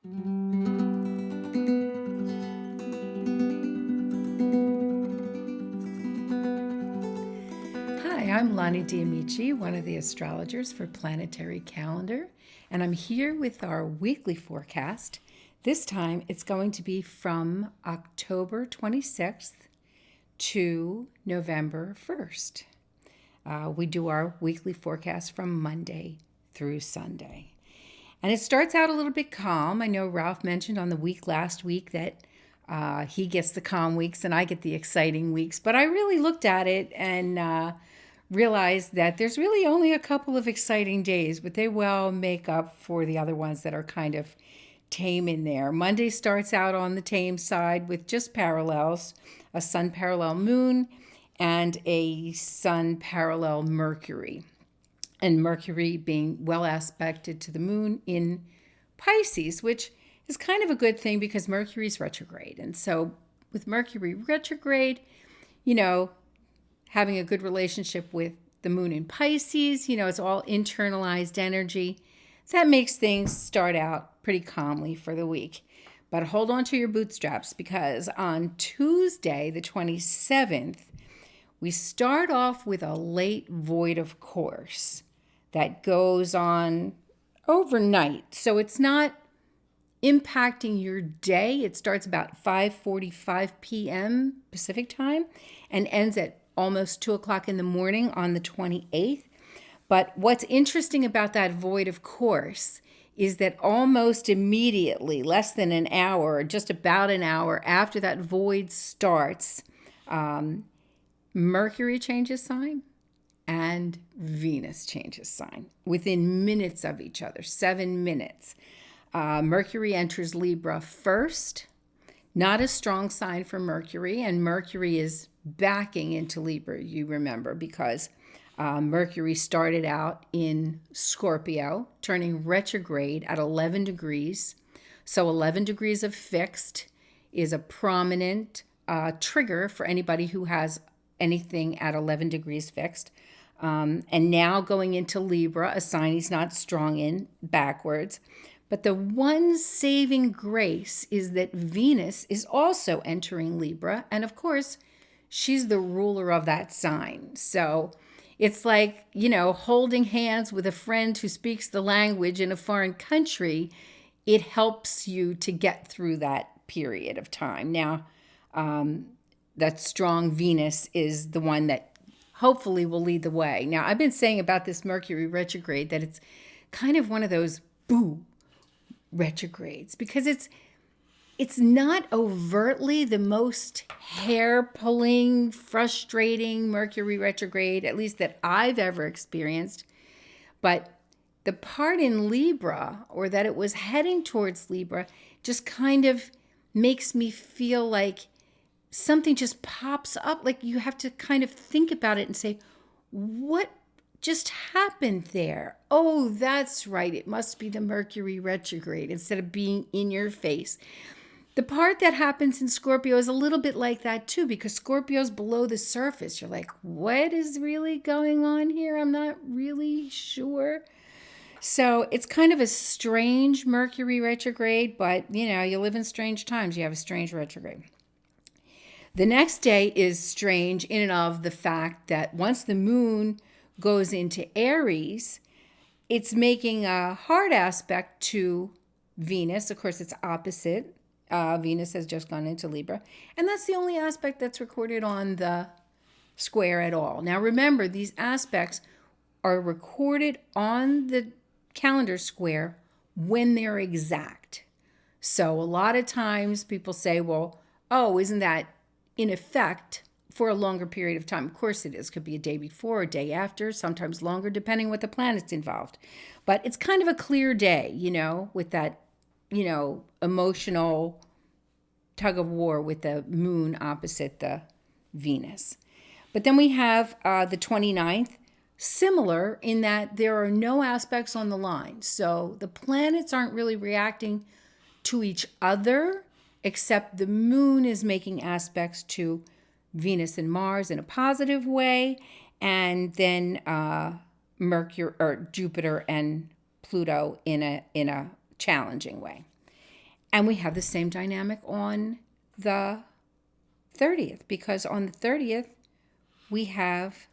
Hi, I'm Lahni DeAmicis, one of the astrologers for Planetary Calendar, and I'm here with our weekly forecast. This time it's going to be from October 26th to November 1st. We do our weekly forecast from Monday through Sunday. And it starts out a little bit calm. I know Ralph mentioned on the week last week that he gets the calm weeks and I get the exciting weeks. But I really looked at it and realized that there's really only a couple of exciting days, but they well make up for the other ones that are kind of tame in there. Monday starts out on the tame side with just parallels, a sun parallel moon and a sun parallel Mercury. And Mercury being well aspected to the moon in Pisces, which is kind of a good thing because Mercury is retrograde. And so with Mercury retrograde, having a good relationship with the moon in Pisces, it's all internalized energy. That makes things start out pretty calmly for the week. But hold on to your bootstraps because on Tuesday, the 27th, we start off with a late void of course that goes on overnight. So it's not impacting your day. It starts about 5:45 p.m. Pacific time and ends at almost 2 o'clock in the morning on the 28th. But what's interesting about that void of course is that almost immediately, less than an hour, just about an hour after that void starts, Mercury changes sign and Venus changes sign within minutes of each other, 7 minutes. Mercury enters Libra first, not a strong sign for Mercury, and Mercury is backing into Libra, you remember, because Mercury started out in Scorpio, turning retrograde at 11 degrees. So 11 degrees of fixed is a prominent trigger for anybody who has anything at 11 degrees fixed. And now going into Libra, a sign he's not strong in, backwards. But the one saving grace is that Venus is also entering Libra. And of course, she's the ruler of that sign. So it's like, holding hands with a friend who speaks the language in a foreign country. It helps you to get through that period of time. Now, that strong Venus is the one that hopefully will lead the way. Now, I've been saying about this Mercury retrograde that it's kind of one of those retrogrades because it's not overtly the most hair-pulling, frustrating Mercury retrograde, at least that I've ever experienced. But the part in Libra, or that it was heading towards Libra, just kind of makes me feel like something just pops up. Like you have to kind of think about it and say, what just happened there? Oh, that's right. It must be the Mercury retrograde instead of being in your face. The part that happens in Scorpio is a little bit like that too, because Scorpio's below the surface. You're like, what is really going on here? I'm not really sure. So it's kind of a strange Mercury retrograde, but you live in strange times. You have a strange retrograde. The next day is strange in and of the fact that once the moon goes into Aries, it's making a hard aspect to Venus. Of course, it's opposite. Venus has just gone into Libra. And that's the only aspect that's recorded on the square at all. Now, remember, these aspects are recorded on the calendar square when they're exact. So a lot of times people say, well, isn't that in effect for a longer period of time? Of course it is. Could be a day before, a day after, sometimes longer, depending what the planet's involved. But it's kind of a clear day, with that, emotional tug of war with the moon opposite the Venus. But then we have the 29th, similar in that there are no aspects on the line. So the planets aren't really reacting to each other, except the moon is making aspects to Venus and Mars in a positive way, and then Mercury or Jupiter and Pluto in a challenging way. And we have the same dynamic on the 30th, because on the 30th, we have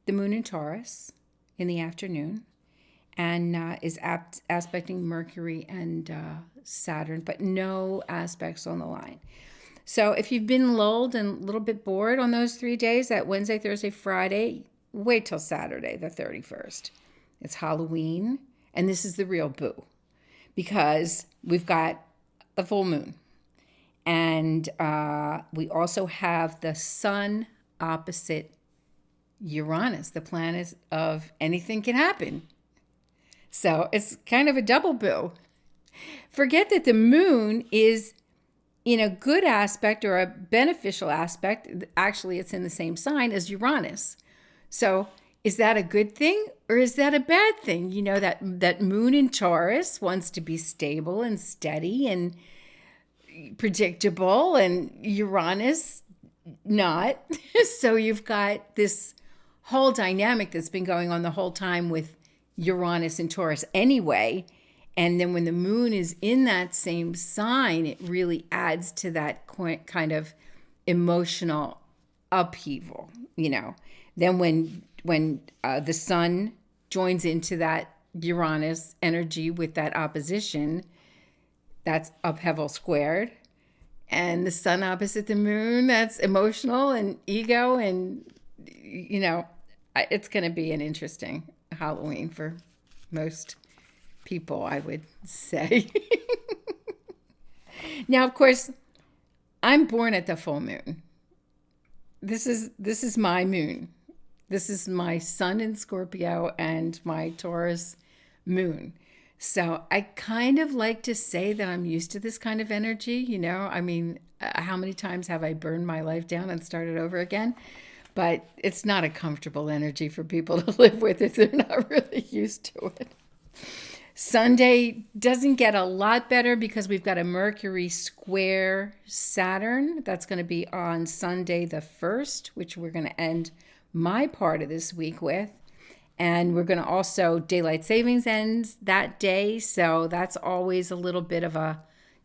the moon in Taurus in the afternoon, and is aspecting Mercury and Saturn, but no aspects on the line. So if you've been lulled and a little bit bored on those 3 days, that Wednesday, Thursday, Friday, wait till Saturday, the 31st. It's Halloween, and this is the real boo, because we've got the full moon. And we also have the sun opposite Uranus, the planet of anything can happen. So it's kind of a double boo. Forget that the moon is in a good aspect or a beneficial aspect. Actually, it's in the same sign as Uranus. So is that a good thing or is that a bad thing? You know, that moon in Taurus wants to be stable and steady and predictable, and Uranus not. So you've got this whole dynamic that's been going on the whole time with Uranus and Taurus anyway. And then when the moon is in that same sign, it really adds to that kind of emotional upheaval, you know. Then when the sun joins into that Uranus energy with that opposition, that's upheaval squared. And the sun opposite the moon, that's emotional and ego. And, you know, it's going to be an interesting Halloween for most people, I would say. Now, of course, I'm born at the full moon. This is my moon. This is my sun in Scorpio and my Taurus moon. So I kind of like to say that I'm used to this kind of energy, you know. I mean, how many times have I burned my life down and started over again? But it's not a comfortable energy for people to live with if they're not really used to it. Sunday doesn't get a lot better because we've got a Mercury square Saturn. That's going to be on Sunday the 1st, which we're going to end my part of this week with. And we're going to also, daylight savings ends that day. So that's always a little bit of a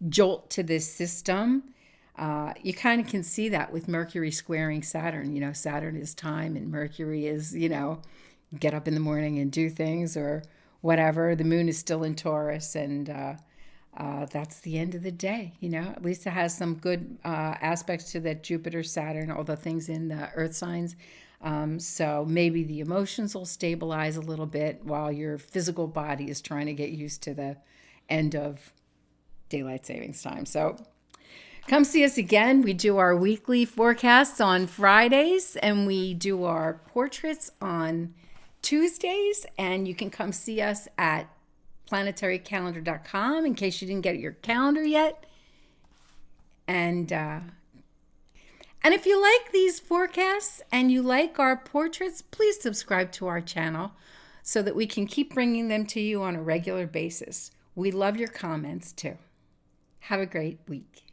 jolt to this system. You kind of can see that with Mercury squaring Saturn. You know, Saturn is time and Mercury is, you know, get up in the morning and do things or whatever. The moon is still in Taurus, and that's the end of the day. You know, at least it has some good aspects to that Jupiter, Saturn, all the things in the earth signs. So maybe the emotions will stabilize a little bit while your physical body is trying to get used to the end of daylight savings time. So come see us again. We do our weekly forecasts on Fridays, and we do our portraits on Tuesdays. And you can come see us at planetarycalendar.com in case you didn't get your calendar yet. And if you like these forecasts and you like our portraits, please subscribe to our channel so that we can keep bringing them to you on a regular basis. We love your comments too. Have a great week.